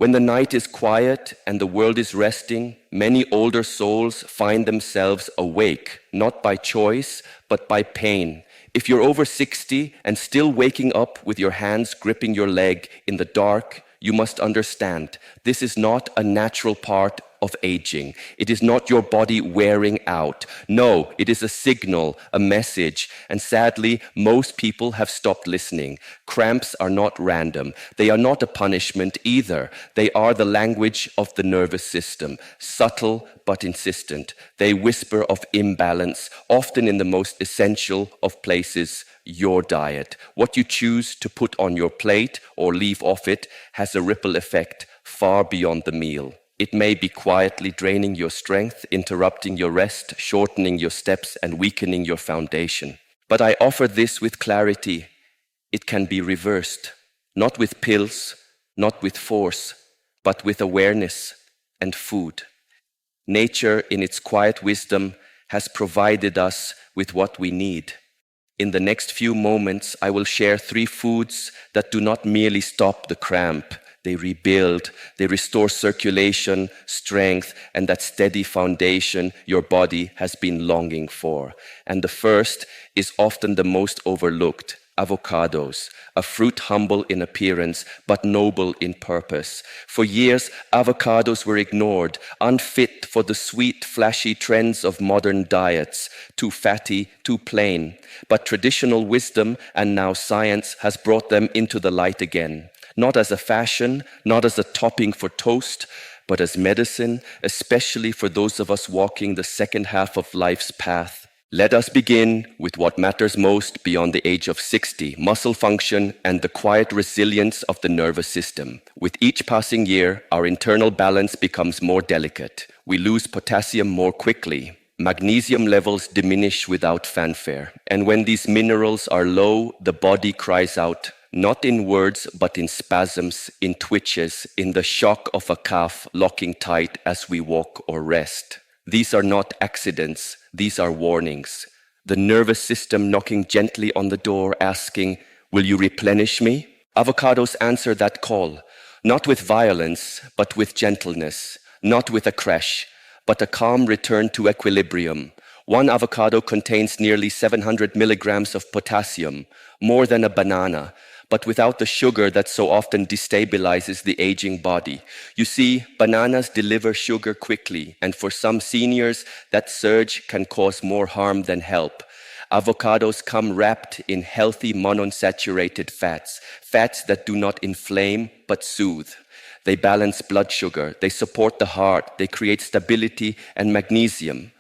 When the night is quiet and the world is resting, many older souls find themselves awake, not by choice, but by pain. If you're over 60 and still waking up with your hands gripping your leg in the dark, you must understand this is not a natural part of aging. It is not your body wearing out. No, it is a signal, a message. And sadly, most people have stopped listening. Cramps are not random. They are not a punishment either. They are the language of the nervous system, subtle but insistent. They whisper of imbalance, often in the most essential of places, your diet. What you choose to put on your plate or leave off it has a ripple effect far beyond the meal. It may be quietly draining your strength, interrupting your rest, shortening your steps, and weakening your foundation. But I offer this with clarity. It can be reversed, not with pills, not with force, but with awareness and food. Nature, in its quiet wisdom, has provided us with what we need. In the next few moments, I will share 3 foods that do not merely stop the cramp. They rebuild, they restore circulation, strength, and that steady foundation your body has been longing for. And the first is often the most overlooked, avocados, a fruit humble in appearance, but noble in purpose. For years, avocados were ignored, unfit for the sweet, flashy trends of modern diets, too fatty, too plain. But traditional wisdom and now science has brought them into the light again. Not as a fashion, not as a topping for toast, but as medicine, especially for those of us walking the second half of life's path. Let us begin with what matters most beyond the age of 60, muscle function and the quiet resilience of the nervous system. With each passing year, our internal balance becomes more delicate. We lose potassium more quickly. Magnesium levels diminish without fanfare. And when these minerals are low, the body cries out, not in words, but in spasms, in twitches, in the shock of a calf locking tight as we walk or rest. These are not accidents, these are warnings. The nervous system knocking gently on the door, asking, will you replenish me? Avocados answer that call, not with violence, but with gentleness, not with a crash, but a calm return to equilibrium. One avocado contains nearly 700 milligrams of potassium, more than a banana, but without the sugar that so often destabilizes the aging body. You see, bananas deliver sugar quickly, and for some seniors, that surge can cause more harm than help. Avocados come wrapped in healthy monounsaturated fats, fats that do not inflame but soothe. They balance blood sugar, they support the heart, they create stability and magnesium.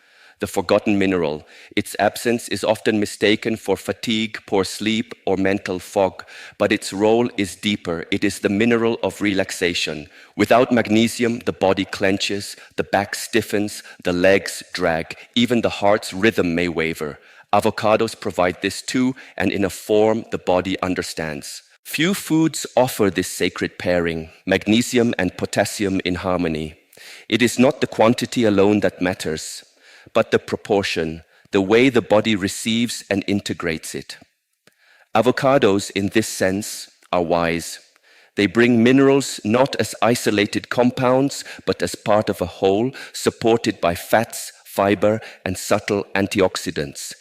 The forgotten mineral. Its absence is often mistaken for fatigue, poor sleep, or mental fog, but its role is deeper. It is the mineral of relaxation. Without magnesium, the body clenches, the back stiffens, the legs drag, even the heart's rhythm may waver. Avocados provide this too, and in a form the body understands. Few foods offer this sacred pairing, magnesium and potassium in harmony. It is not the quantity alone that matters, but the proportion, the way the body receives and integrates it. Avocados, in this sense, are wise. They bring minerals not as isolated compounds, but as part of a whole, supported by fats, fiber, and subtle antioxidants.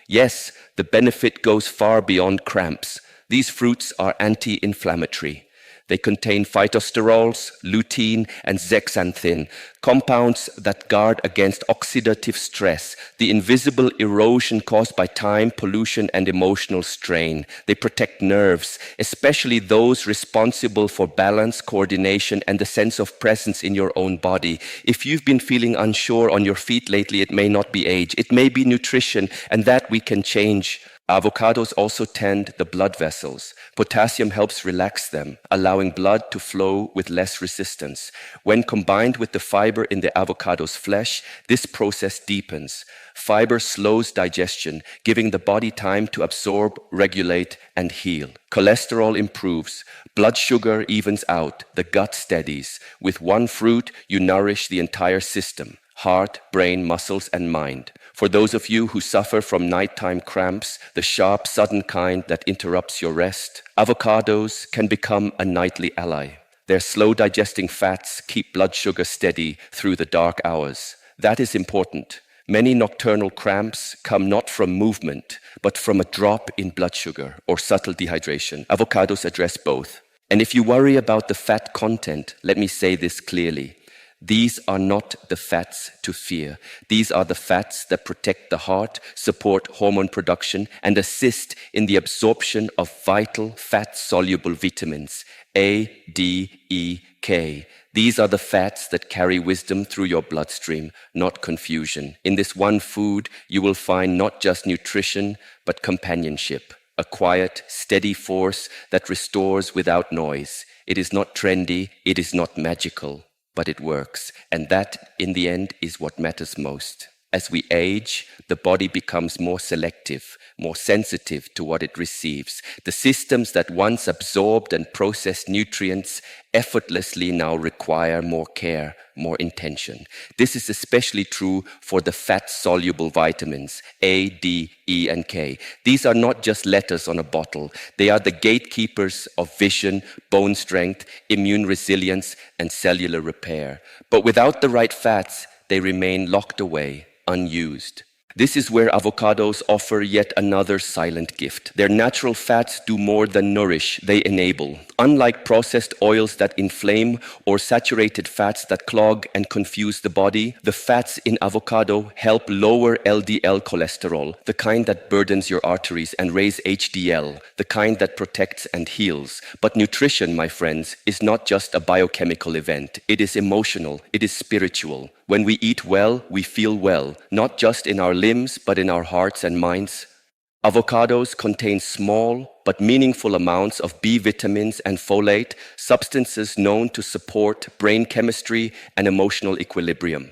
Yes, the benefit goes far beyond cramps. These fruits are anti-inflammatory. They contain phytosterols, lutein, and zeaxanthin, compounds that guard against oxidative stress, the invisible erosion caused by time, pollution, and emotional strain. They protect nerves, especially those responsible for balance, coordination, and the sense of presence in your own body. If you've been feeling unsure on your feet lately, it may not be age, it may be nutrition, and that we can change. Avocados also tend the blood vessels. Potassium helps relax them, allowing blood to flow with less resistance. When combined with the fiber in the avocado's flesh, this process deepens. Fiber slows digestion, giving the body time to absorb, regulate, and heal. Cholesterol improves. Blood sugar evens out. The gut steadies. With one fruit, you nourish the entire system: heart, brain, muscles, and mind. For those of you who suffer from nighttime cramps, the sharp, sudden kind that interrupts your rest, avocados can become a nightly ally. Their slow digesting fats keep blood sugar steady through the dark hours. That is important. Many nocturnal cramps come not from movement, but from a drop in blood sugar or subtle dehydration. Avocados address both. And if you worry about the fat content, let me say this clearly. These are not the fats to fear. These are the fats that protect the heart, support hormone production, and assist in the absorption of vital fat-soluble vitamins, A, D, E, K. These are the fats that carry wisdom through your bloodstream, not confusion. In this one food, you will find not just nutrition, but companionship, a quiet, steady force that restores without noise. It is not trendy, it is not magical, but it works. And that, in the end, is what matters most. As we age, the body becomes more selective, more sensitive to what it receives. The systems that once absorbed and processed nutrients effortlessly now require more care, more intention. This is especially true for the fat-soluble vitamins A, D, E, and K. These are not just letters on a bottle. They are the gatekeepers of vision, bone strength, immune resilience, and cellular repair. But without the right fats, they remain locked away, unused. This is where avocados offer yet another silent gift. Their natural fats do more than nourish, they enable. Unlike processed oils that inflame or saturated fats that clog and confuse the body, the fats in avocado help lower LDL cholesterol, the kind that burdens your arteries, and raise HDL, the kind that protects and heals. But nutrition, my friends, is not just a biochemical event. It is emotional, it is spiritual. When we eat well, we feel well, not just in our limbs, but in our hearts and minds. Avocados contain small but meaningful amounts of B vitamins and folate, substances known to support brain chemistry and emotional equilibrium.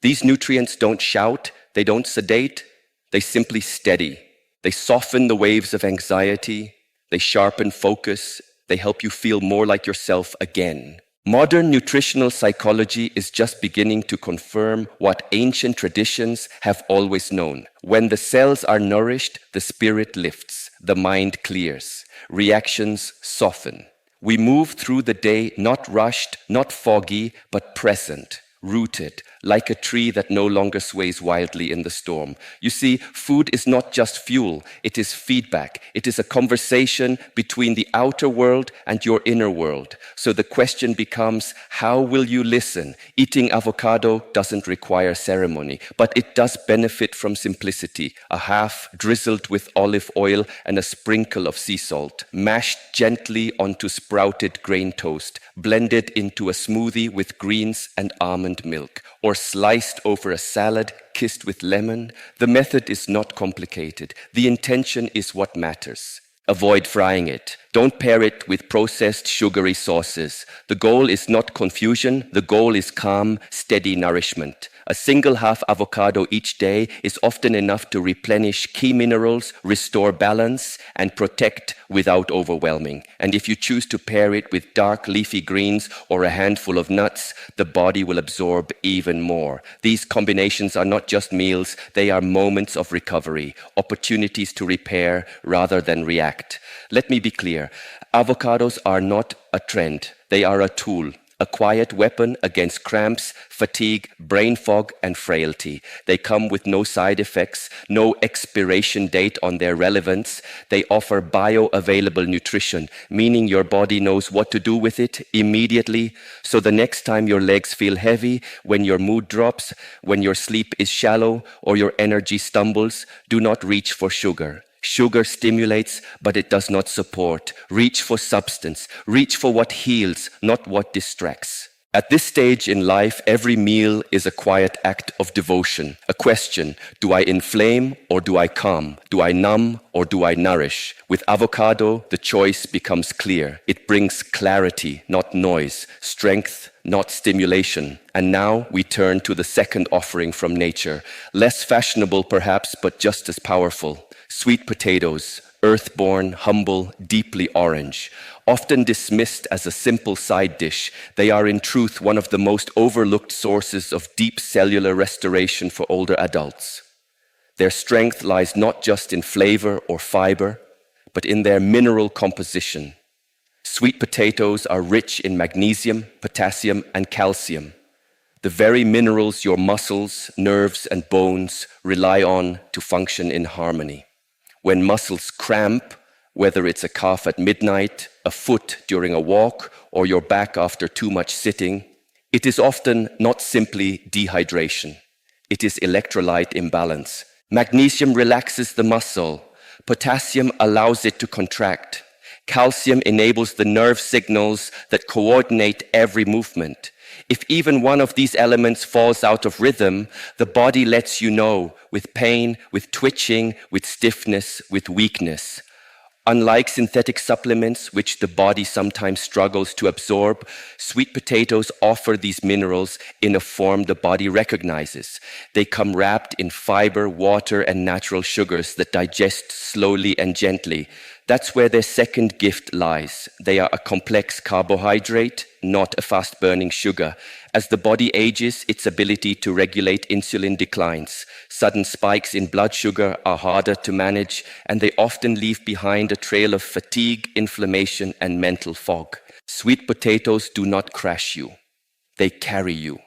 These nutrients don't shout, they don't sedate, they simply steady. They soften the waves of anxiety, they sharpen focus, they help you feel more like yourself again. Modern nutritional psychology is just beginning to confirm what ancient traditions have always known. When the cells are nourished, the spirit lifts, the mind clears, reactions soften. We move through the day not rushed, not foggy, but present, rooted, like a tree that no longer sways wildly in the storm. You see, food is not just fuel, it is feedback. It is a conversation between the outer world and your inner world. So the question becomes, how will you listen? Eating avocado doesn't require ceremony, but it does benefit from simplicity. A half drizzled with olive oil and a sprinkle of sea salt, mashed gently onto sprouted grain toast, blended into a smoothie with greens and almond milk, or sliced over a salad kissed with lemon. The method is not complicated. The intention is what matters. Avoid frying it. Don't pair it with processed sugary sauces. The goal is not confusion. The goal is calm, steady nourishment. A single half avocado each day is often enough to replenish key minerals, restore balance, and protect without overwhelming. And if you choose to pair it with dark leafy greens or a handful of nuts, the body will absorb even more. These combinations are not just meals, they are moments of recovery, opportunities to repair rather than react. Let me be clear, avocados are not a trend, they are a tool. A quiet weapon against cramps, fatigue, brain fog, and frailty. They come with no side effects, no expiration date on their relevance. They offer bioavailable nutrition, meaning your body knows what to do with it immediately. So the next time your legs feel heavy, when your mood drops, when your sleep is shallow, or your energy stumbles, do not reach for sugar. Sugar stimulates, but it does not support. Reach for substance. Reach for what heals, not what distracts. At this stage in life, every meal is a quiet act of devotion. A question, do I inflame or do I calm? Do I numb or do I nourish? With avocado, the choice becomes clear. It brings clarity, not noise, strength, not stimulation. And now we turn to the second offering from nature. Less fashionable perhaps, but just as powerful. Sweet potatoes, earth-born, humble, deeply orange. Often dismissed as a simple side dish, they are in truth one of the most overlooked sources of deep cellular restoration for older adults. Their strength lies not just in flavor or fiber, but in their mineral composition. Sweet potatoes are rich in magnesium, potassium, and calcium, the very minerals your muscles, nerves, and bones rely on to function in harmony. When muscles cramp, whether it's a calf at midnight, a foot during a walk, or your back after too much sitting, it is often not simply dehydration. It is electrolyte imbalance. Magnesium relaxes the muscle. Potassium allows it to contract. Calcium enables the nerve signals that coordinate every movement. If even one of these elements falls out of rhythm, the body lets you know, with pain, with twitching, with stiffness, with weakness. Unlike synthetic supplements, which the body sometimes struggles to absorb, sweet potatoes offer these minerals in a form the body recognizes. They come wrapped in fiber, water, and natural sugars that digest slowly and gently. That's where their second gift lies. They are a complex carbohydrate, not a fast-burning sugar. As the body ages, its ability to regulate insulin declines. Sudden spikes in blood sugar are harder to manage, and they often leave behind a trail of fatigue, inflammation, and mental fog. Sweet potatoes do not crash you. They carry you.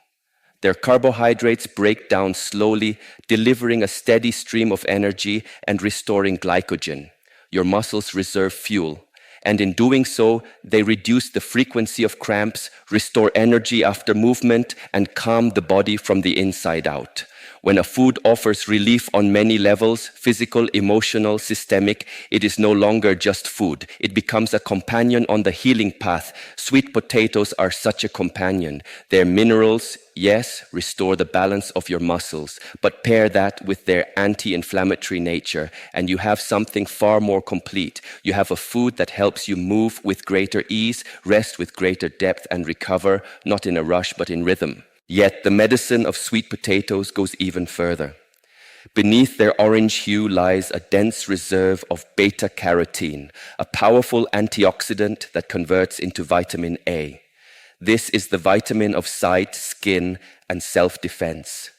Their carbohydrates break down slowly, delivering a steady stream of energy and restoring glycogen. Your muscles reserve fuel, and in doing so, they reduce the frequency of cramps, restore energy after movement, and calm the body from the inside out. When a food offers relief on many levels, physical, emotional, systemic, it is no longer just food. It becomes a companion on the healing path. Sweet potatoes are such a companion. Their minerals, yes, restore the balance of your muscles, but pair that with their anti-inflammatory nature, and you have something far more complete. You have a food that helps you move with greater ease, rest with greater depth, and recover, not in a rush, but in rhythm. Yet the medicine of sweet potatoes goes even further. Beneath their orange hue lies a dense reserve of beta-carotene, a powerful antioxidant that converts into vitamin A. This is the vitamin of sight, skin, and self-defense.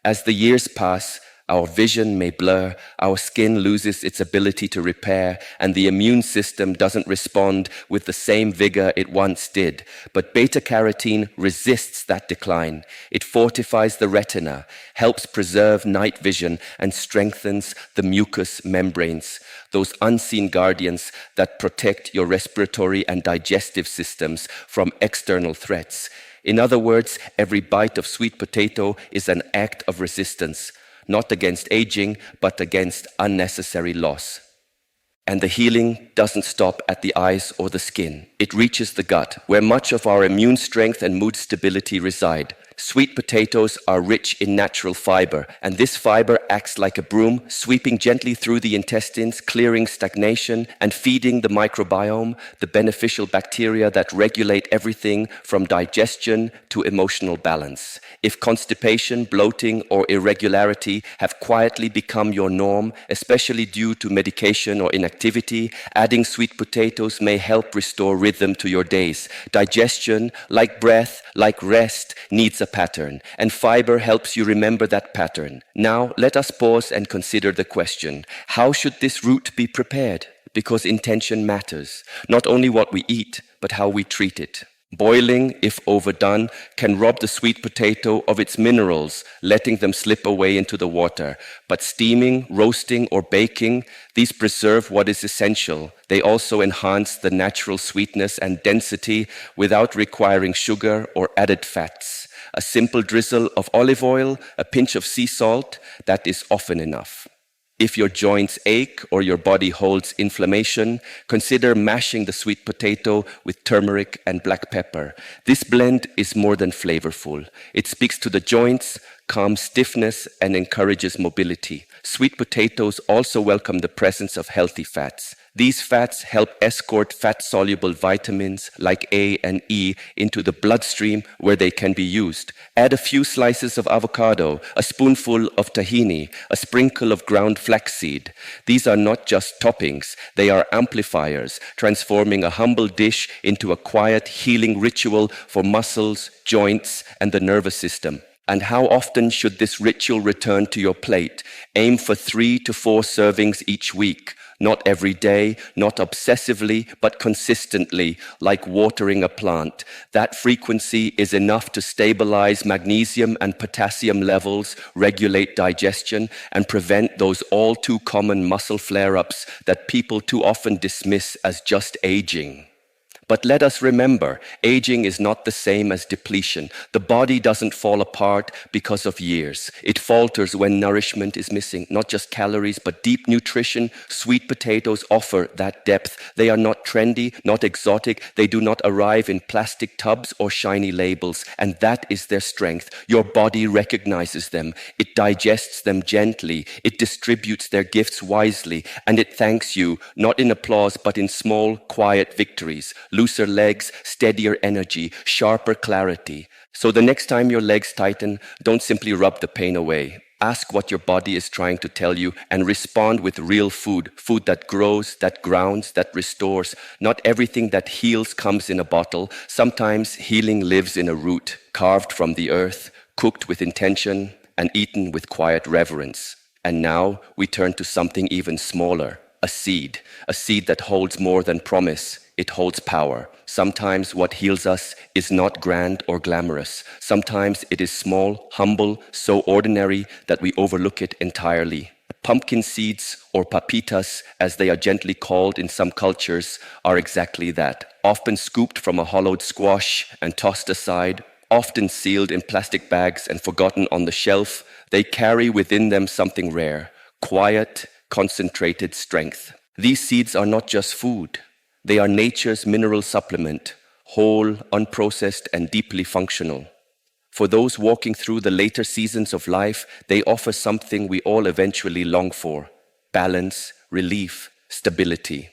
As the years pass, our vision may blur, our skin loses its ability to repair, and the immune system doesn't respond with the same vigor it once did. But beta-carotene resists that decline. It fortifies the retina, helps preserve night vision, and strengthens the mucous membranes, those unseen guardians that protect your respiratory and digestive systems from external threats. In other words, every bite of sweet potato is an act of resistance, not against aging, but against unnecessary loss. And the healing doesn't stop at the eyes or the skin. It reaches the gut, where much of our immune strength and mood stability reside. Sweet potatoes are rich in natural fiber, and this fiber acts like a broom, sweeping gently through the intestines, clearing stagnation, and feeding the microbiome, the beneficial bacteria that regulate everything from digestion to emotional balance. If constipation, bloating, or irregularity have quietly become your norm, especially due to medication or inactivity, adding sweet potatoes may help restore rhythm to your days. Digestion, like breath, like rest, needs a pattern, and fiber helps you remember that pattern. Now, let us pause and consider the question: how should this root be prepared? Because intention matters. Not only what we eat, but how we treat it. Boiling, if overdone, can rob the sweet potato of its minerals, letting them slip away into the water. But steaming, roasting, or baking, these preserve what is essential. They also enhance the natural sweetness and density without requiring sugar or added fats. A simple drizzle of olive oil, a pinch of sea salt, that is often enough. If your joints ache or your body holds inflammation, consider mashing the sweet potato with turmeric and black pepper. This blend is more than flavorful. It speaks to the joints, calms stiffness, and encourages mobility. Sweet potatoes also welcome the presence of healthy fats. These fats help escort fat-soluble vitamins like A and E into the bloodstream where they can be used. Add a few slices of avocado, a spoonful of tahini, a sprinkle of ground flaxseed. These are not just toppings, they are amplifiers, transforming a humble dish into a quiet healing ritual for muscles, joints, and the nervous system. And how often should this ritual return to your plate? Aim for 3 to 4 servings each week. Not every day, not obsessively, but consistently, like watering a plant. That frequency is enough to stabilize magnesium and potassium levels, regulate digestion, and prevent those all too common muscle flare-ups that people too often dismiss as just aging. But let us remember, aging is not the same as depletion. The body doesn't fall apart because of years. It falters when nourishment is missing, not just calories, but deep nutrition. Sweet potatoes offer that depth. They are not trendy, not exotic. They do not arrive in plastic tubs or shiny labels, and that is their strength. Your body recognizes them. It digests them gently. It distributes their gifts wisely, and it thanks you, not in applause, but in small, quiet victories. Looser legs, steadier energy, sharper clarity. So the next time your legs tighten, don't simply rub the pain away. Ask what your body is trying to tell you and respond with real food. Food that grows, that grounds, that restores. Not everything that heals comes in a bottle. Sometimes healing lives in a root, carved from the earth, cooked with intention, and eaten with quiet reverence. And now we turn to something even smaller, a seed that holds more than promise. It holds power. Sometimes what heals us is not grand or glamorous. Sometimes it is small, humble, so ordinary that we overlook it entirely. Pumpkin seeds, or papitas, as they are gently called in some cultures, are exactly that. Often scooped from a hollowed squash and tossed aside, often sealed in plastic bags and forgotten on the shelf, they carry within them something rare, quiet, concentrated strength. These seeds are not just food. They are nature's mineral supplement, whole, unprocessed, and deeply functional. For those walking through the later seasons of life, they offer something we all eventually long for: balance, relief, stability.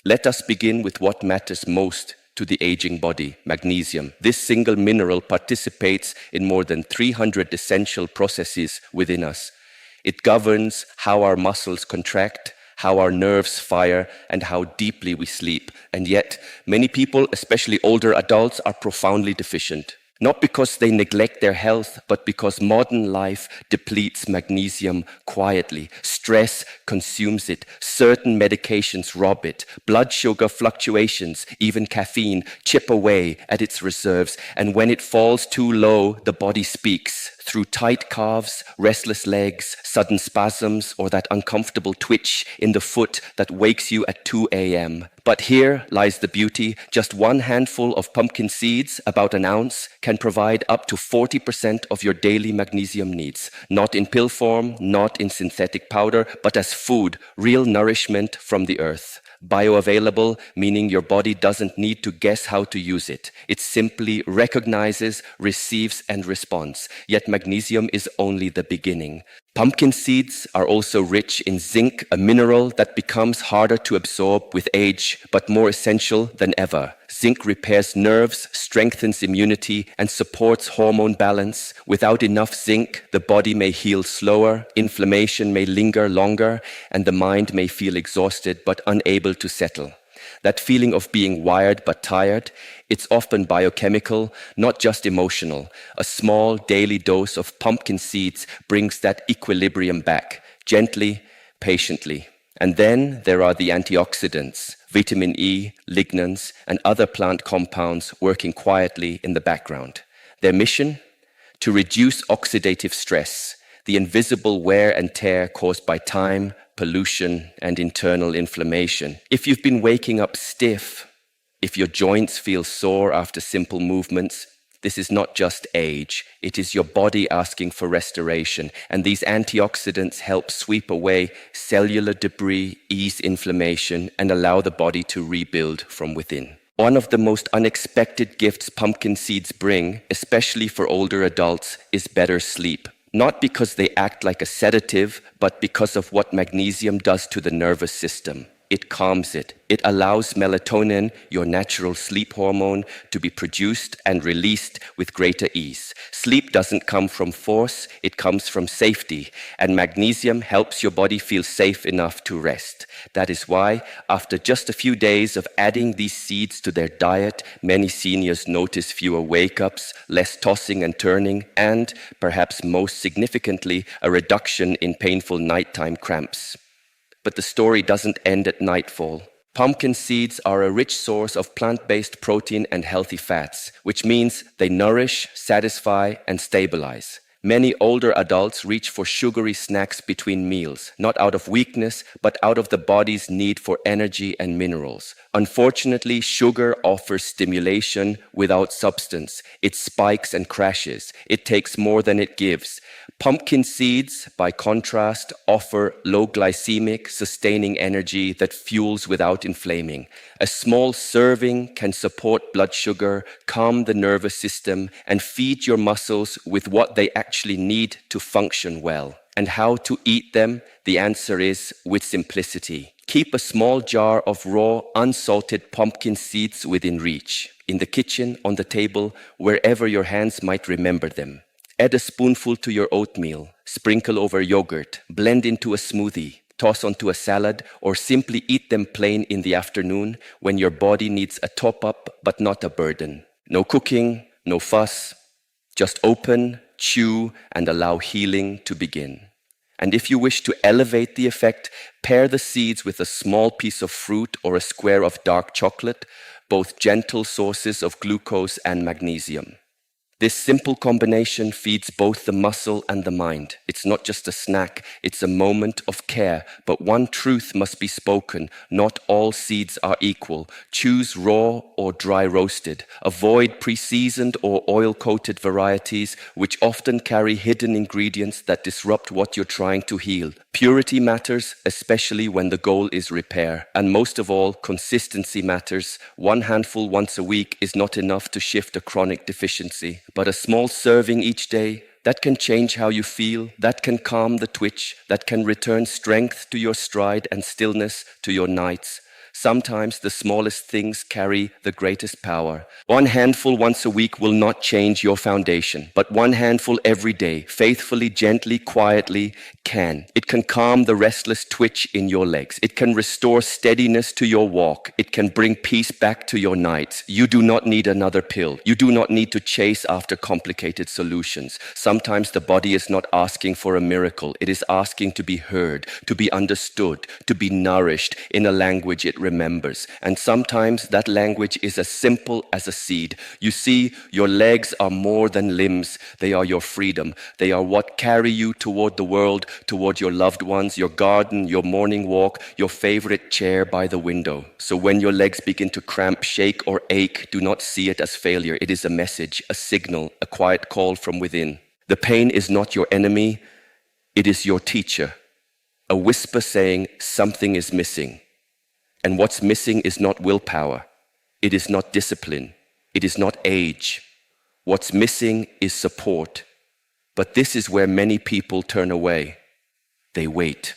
Let us begin with what matters most to the aging body, magnesium. This single mineral participates in more than 300 essential processes within us. It governs how our muscles contract, how our nerves fire, and how deeply we sleep. And yet, many people, especially older adults, are profoundly deficient. Not because they neglect their health, but because modern life depletes magnesium quietly. Stress consumes it. Certain medications rob it. Blood sugar fluctuations, even caffeine, chip away at its reserves. And when it falls too low, the body speaks. Through tight calves, restless legs, sudden spasms, or that uncomfortable twitch in the foot that wakes you at 2 a.m. But here lies the beauty. Just one handful of pumpkin seeds, about an ounce, can provide up to 40% of your daily magnesium needs. Not in pill form, not in synthetic powder, but as food, real nourishment from the earth. Bioavailable, meaning your body doesn't need to guess how to use it. It simply recognizes, receives, and responds. Yet magnesium is only the beginning. Pumpkin seeds are also rich in zinc, a mineral that becomes harder to absorb with age, but more essential than ever. Zinc repairs nerves, strengthens immunity, and supports hormone balance. Without enough zinc, the body may heal slower, inflammation may linger longer, and the mind may feel exhausted but unable to settle. That feeling of being wired but tired, it's often biochemical, not just emotional. A small daily dose of pumpkin seeds brings that equilibrium back, gently, patiently. And then there are the antioxidants, vitamin E, lignans, and other plant compounds working quietly in the background. Their mission? To reduce oxidative stress, the invisible wear and tear caused by time, pollution, and internal inflammation. If you've been waking up stiff, if your joints feel sore after simple movements, this is not just age. It is your body asking for restoration. And these antioxidants help sweep away cellular debris, ease inflammation, and allow the body to rebuild from within. One of the most unexpected gifts pumpkin seeds bring, especially for older adults, is better sleep. Not because they act like a sedative, but because of what magnesium does to the nervous system. It calms it. It allows melatonin, your natural sleep hormone, to be produced and released with greater ease. Sleep doesn't come from force, it comes from safety, and magnesium helps your body feel safe enough to rest. That is why, after just a few days of adding these seeds to their diet, many seniors notice fewer wake-ups, less tossing and turning, and, perhaps most significantly, a reduction in painful nighttime cramps. but the story doesn't end at nightfall. Pumpkin seeds are a rich source of plant-based protein and healthy fats, which means they nourish, satisfy, and stabilize. Many older adults reach for sugary snacks between meals, not out of weakness, but out of the body's need for energy and minerals. Unfortunately, sugar offers stimulation without substance. It spikes and crashes. It takes more than it gives. Pumpkin seeds, by contrast, offer low glycemic, sustaining energy that fuels without inflaming. A small serving can support blood sugar, calm the nervous system, and feed your muscles with what they actually need to function well. And how to eat them? The answer is with simplicity. Keep a small jar of raw, unsalted pumpkin seeds within reach, in the kitchen, on the table, wherever your hands might remember them. Add a spoonful to your oatmeal, sprinkle over yogurt, blend into a smoothie, toss onto a salad, or simply eat them plain in the afternoon when your body needs a top-up but not a burden. No cooking, no fuss, just open, chew, and allow healing to begin. And if you wish to elevate the effect, pair the seeds with a small piece of fruit or a square of dark chocolate, both gentle sources of glucose and magnesium. This simple combination feeds both the muscle and the mind. It's not just a snack, it's a moment of care. But one truth must be spoken. Not all seeds are equal. Choose raw or dry roasted. Avoid pre-seasoned or oil-coated varieties, which often carry hidden ingredients that disrupt what you're trying to heal. Purity matters, especially when the goal is repair. And most of all, consistency matters. One handful once a week is not enough to shift a chronic deficiency. But a small serving each day, that can change how you feel, that can calm the twitch, that can return strength to your stride and stillness to your nights. Sometimes the smallest things carry the greatest power. One handful once a week will not change your foundation, but one handful every day, faithfully, gently, quietly, can. It can calm the restless twitch in your legs. It can restore steadiness to your walk. It can bring peace back to your nights. You do not need another pill. You do not need to chase after complicated solutions. Sometimes the body is not asking for a miracle. It is asking to be heard, to be understood, to be nourished in a language it remembers. And sometimes that language is as simple as a seed. You see, your legs are more than limbs. They are your freedom. They are what carry you toward the world, toward your loved ones, your garden, your morning walk, your favorite chair by the window. So when your legs begin to cramp, shake, or ache, do not see it as failure. It is a message, a signal, a quiet call from within. The pain is not your enemy. It is your teacher. A whisper saying something is missing. And what's missing is not willpower. It is not discipline. It is not age. What's missing is support. But this is where many people turn away. They wait.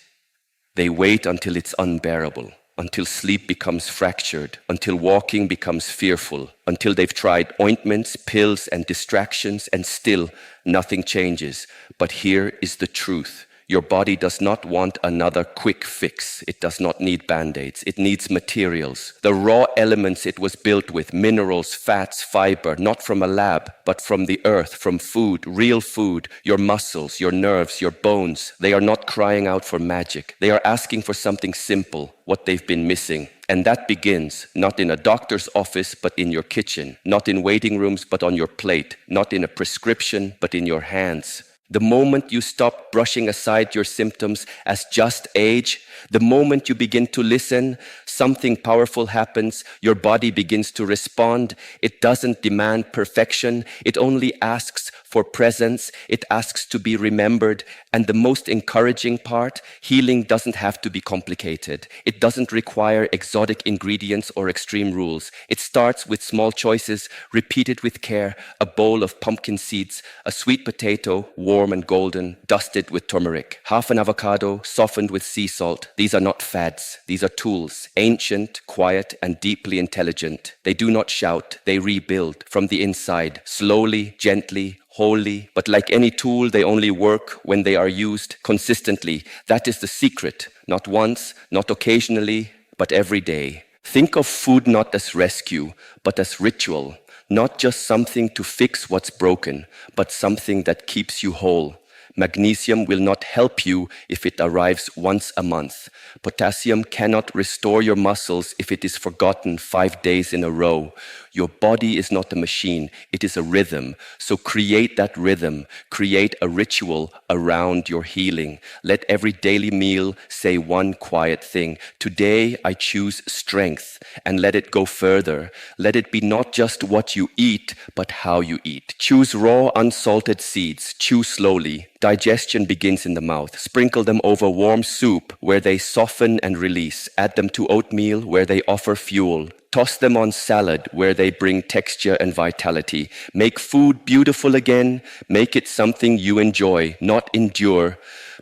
They wait until it's unbearable, until sleep becomes fractured, until walking becomes fearful, until they've tried ointments, pills, and distractions, and still nothing changes. But here is the truth. Your body does not want another quick fix. It does not need band-aids. It needs materials. The raw elements it was built with, minerals, fats, fiber, not from a lab, but from the earth, from food, real food, your muscles, your nerves, your bones. They are not crying out for magic. They are asking for something simple, what they've been missing. And that begins not in a doctor's office, but in your kitchen, not in waiting rooms, but on your plate, not in a prescription, but in your hands. The moment you stop brushing aside your symptoms as just age, the moment you begin to listen, something powerful happens. Your body begins to respond. It doesn't demand perfection. It only asks for presence. It asks to be remembered. And the most encouraging part, healing doesn't have to be complicated. It doesn't require exotic ingredients or extreme rules. It starts with small choices, repeated with care. A bowl of pumpkin seeds, a sweet potato, warm and golden, dusted with turmeric. Half an avocado, softened with sea salt. These are not fads. These are tools, ancient, quiet, and deeply intelligent. They do not shout. They rebuild from the inside, slowly, gently, wholly. But like any tool, they only work when they are used consistently. That is the secret. Not once, not occasionally, but every day. Think of food not as rescue, but as ritual. Not just something to fix what's broken, but something that keeps you whole. Magnesium will not help you if it arrives once a month. Potassium cannot restore your muscles if it is forgotten 5 days in a row. Your body is not a machine, it is a rhythm. So create that rhythm, create a ritual around your healing. Let every daily meal say one quiet thing. Today I choose strength, and let it go further. Let it be not just what you eat, but how you eat. Choose raw, unsalted seeds. Chew slowly. Digestion begins in the mouth. Sprinkle them over warm soup where they soften and release. Add them to oatmeal where they offer fuel. Toss them on salad where they bring texture and vitality. Make food beautiful again. Make it something you enjoy, not endure,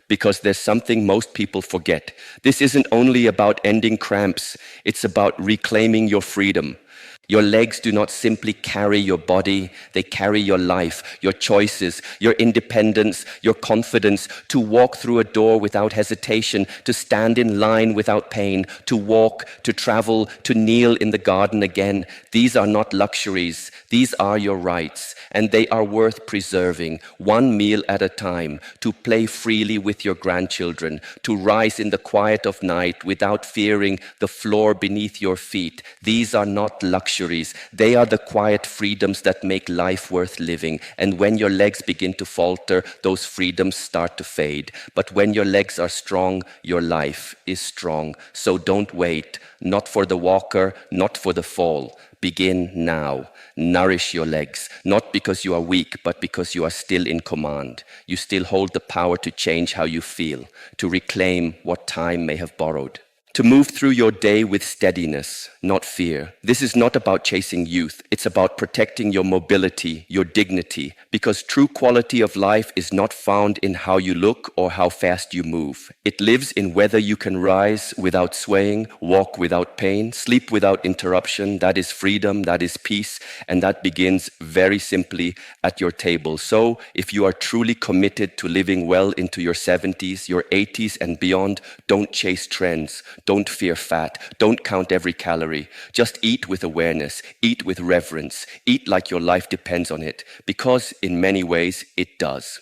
because there's something most people forget. This isn't only about ending cramps. It's about reclaiming your freedom. Your legs do not simply carry your body, they carry your life, your choices, your independence, your confidence to walk through a door without hesitation, to stand in line without pain, to walk, to travel, to kneel in the garden again. These are not luxuries, these are your rights, and they are worth preserving, one meal at a time, to play freely with your grandchildren, to rise in the quiet of night without fearing the floor beneath your feet. These are not luxuries. They are the quiet freedoms that make life worth living. And when your legs begin to falter, those freedoms start to fade. But when your legs are strong, your life is strong. So don't wait, not for the walker, not for the fall. Begin now. Nourish your legs, not because you are weak, but because you are still in command. You still hold the power to change how you feel, to reclaim what time may have borrowed. To move through your day with steadiness, not fear. This is not about chasing youth. It's about protecting your mobility, your dignity, because true quality of life is not found in how you look or how fast you move. It lives in whether you can rise without swaying, walk without pain, sleep without interruption. That is freedom, that is peace, and that begins very simply at your table. So, if you are truly committed to living well into your 70s, your 80s, and beyond, don't chase trends. Don't fear fat. Don't count every calorie. Just eat with awareness. Eat with reverence. Eat like your life depends on it, because in many ways it does.